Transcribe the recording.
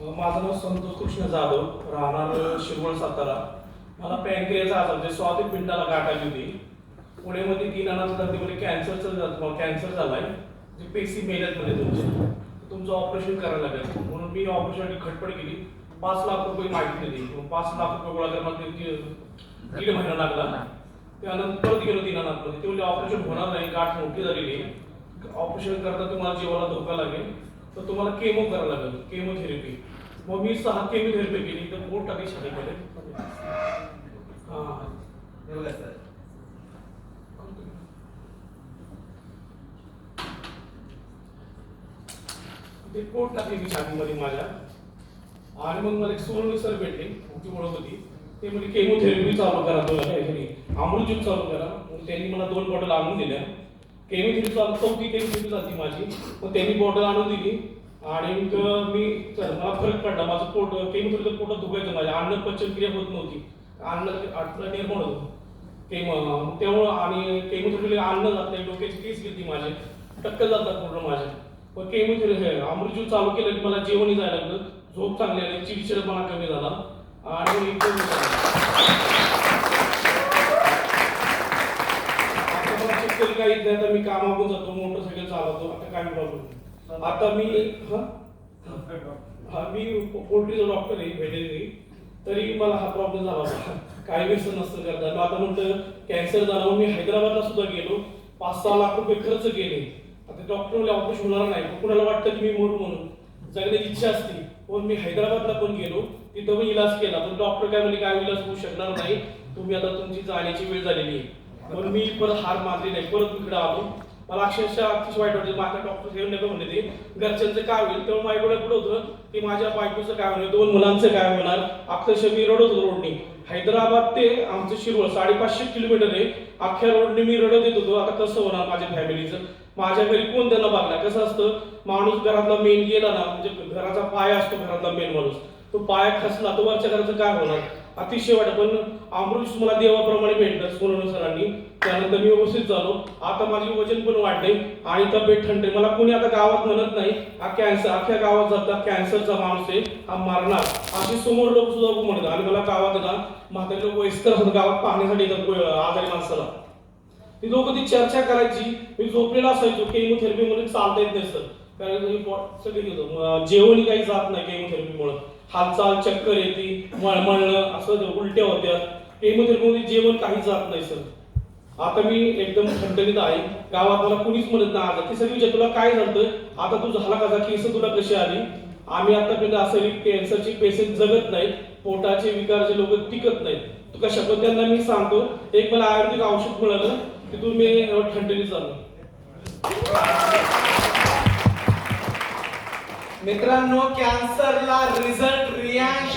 माझं नाव संतोष कृष्ण जाधव, राहणार शिरवळ, सातारा. मला पॅनक्रियाचा आजार म्हणजे स्वादिक पिंडाला गाठ आली होती. पुण्यामध्ये 3 अनाथांमध्ये कॅन्सर झालाय. जे पेशी मेल्यात म्हणजे तुमचं ऑपरेशन करायला लागेल म्हणून मी ऑपरेशनसाठी खटपट केली. 5 लाख रुपये माहिती दिली. 5 लाख रुपये गोळा करण्यामध्ये 1.5 महिना लागला. त्यानंतर परत गेलो 3 अनाथमध्ये. ते ऑपरेशन होणार नाही, गाठ मोठी झालेली. ऑपरेशन करता तुम्हाला जीवाला धोका लागेल, तर तुम्हाला केमो करावं लागेल, केमोथेरपी. मग मी 6 केमोथेरपी केली, तर पोट टाकी शाळे केले. ते पोट टाकली मी छातीमध्ये माझ्या. आणि मग मला एक सुवर्ण सर भेटले, ती ओळख होती. ते म्हणजे केमोथेरपी चालू करा, अमृतज्यूस चालू करा. मग त्यांनी मला 2 बॉटल आणून दिल्या. केमोथेरपी चालू, 4थी केमोथेरपी झाली माझी. मग त्यांनी बॉटल आणून दिली आणि मला फरक पडला. माझं पोट केमोथेरपीचं पोटात दुखायचं, माझ्या अन्न पचन क्रिया होत नव्हती, अन्न अडथळा निर्माण होतो तेव्हा. आणि केमोथेरपीला अन्न जात नाही, डोक्याची केस गेली माझे, टक्कल जातात पूर्ण माझ्या. पण केमोथेरपी अमृतज्यूस चालू केलं की मला जेवणही जायला लागलं, झोप चांगली आली, चिडचिडपणा कमी झाला. आणि काही आता मी कामावर जातो, मोटरसायकल चालवतो, आता काय प्रॉब्लेम. आता मी पोल्ट्रीचा डॉक्टर आहे व्हेटरनरी, तरी मला हा प्रॉब्लेम झाला होता. काही व्यसन नसतं करता. आता म्हणतं कॅन्सर झाला. मी हैदराबादला सुद्धा गेलो, 5-6 लाख रुपये खर्च केले. आता डॉक्टर ऑपरेशन होणार नाही, कुणाला वाटतं की मी मरू म्हणून, जगण्याची इच्छा असते. पण मी हैदराबादला पण गेलो, तिथं पण इलाज केला. पण डॉक्टर काय म्हणजे काय इलाज होऊ शकणार नाही, तुम्ही आता तुमची जाण्याची वेळ झालेली आहे. पण मी परत हार मारली नाही, परत इकडे आलो. मला अक्षरशः अतिशय वाईट वाटतं. माझ्या डॉक्टर हे नका म्हणले, ते घरच्यांचं काय होईल. तेव्हा माझ्याकडे पुढे होतं की माझ्या बायकोचं काय होणार, 2 मुलांचं काय होणार. अक्षरशः मी रडत होतो रोडनी. हैदराबाद ते आमचं शिरवळ 550 किलोमीटर आहे. अख्ख्या रोडने मी रडत येत होतो, आता कसं होणार माझ्या फॅमिलीचं. माझ्या घरी कोण त्यांना बघणार. कसं असतं, माणूस घरातला मेन गेला ना, म्हणजे घराचा पाय असतो घरातला मेन माणूस, तो पाय खसला तो वरच्या घराचं काय होणार. अतिशय वाटत. पण अमृत मला देवाप्रमाणे भेटलं सोनवणे सरांनी. त्यानंतर मी व्यवस्थित झालो. आता माझे वजन पण वाढले आणि तब्येत थंड. मला कुणी आता गावात म्हणत नाही अख्ख्या गावात जातात कॅन्सरचा माणूस आहे, हा मारणार, असे समोर लोक सुद्धा म्हणतात. आणि मला गावात ना म्हातारे लोक वयस्कर असतात, गावात पाहण्यासाठी येतात आजारी माणसाला. ती लोक ती चर्चा करायची. मी झोपलेला असायचो, केमोथेरपी मध्ये चालता येत नसतं, कारण सगळे घेतो, जेवण काही जात नाही केमोथेरपीमुळे. हालचाल, चक्कर येते, मळमळणं, असं उलट्या होत्या. केमोथेरपीमध्ये जेवण काही जात नाही सर. आता मी एकदम ठणठणीत आहे. गावात मला कुणीच म्हणत नाही आता. ती सगळी विचार तुला काय झालं, आता तू झाला कसा, केस तुला कशी आली. आम्ही आतापर्यंत असं कॅन्सरची पेशंट जगत नाहीत, पोटाचे विकारचे लोक टिकत नाहीत. तू कशा, पण त्यांना मी सांगतो, एक मला आयुर्वेदिक औषध मिळालं तिथून मी ठणठणीत झालो. मित्रांनो, कॅन्सरला रिझल्ट रियांश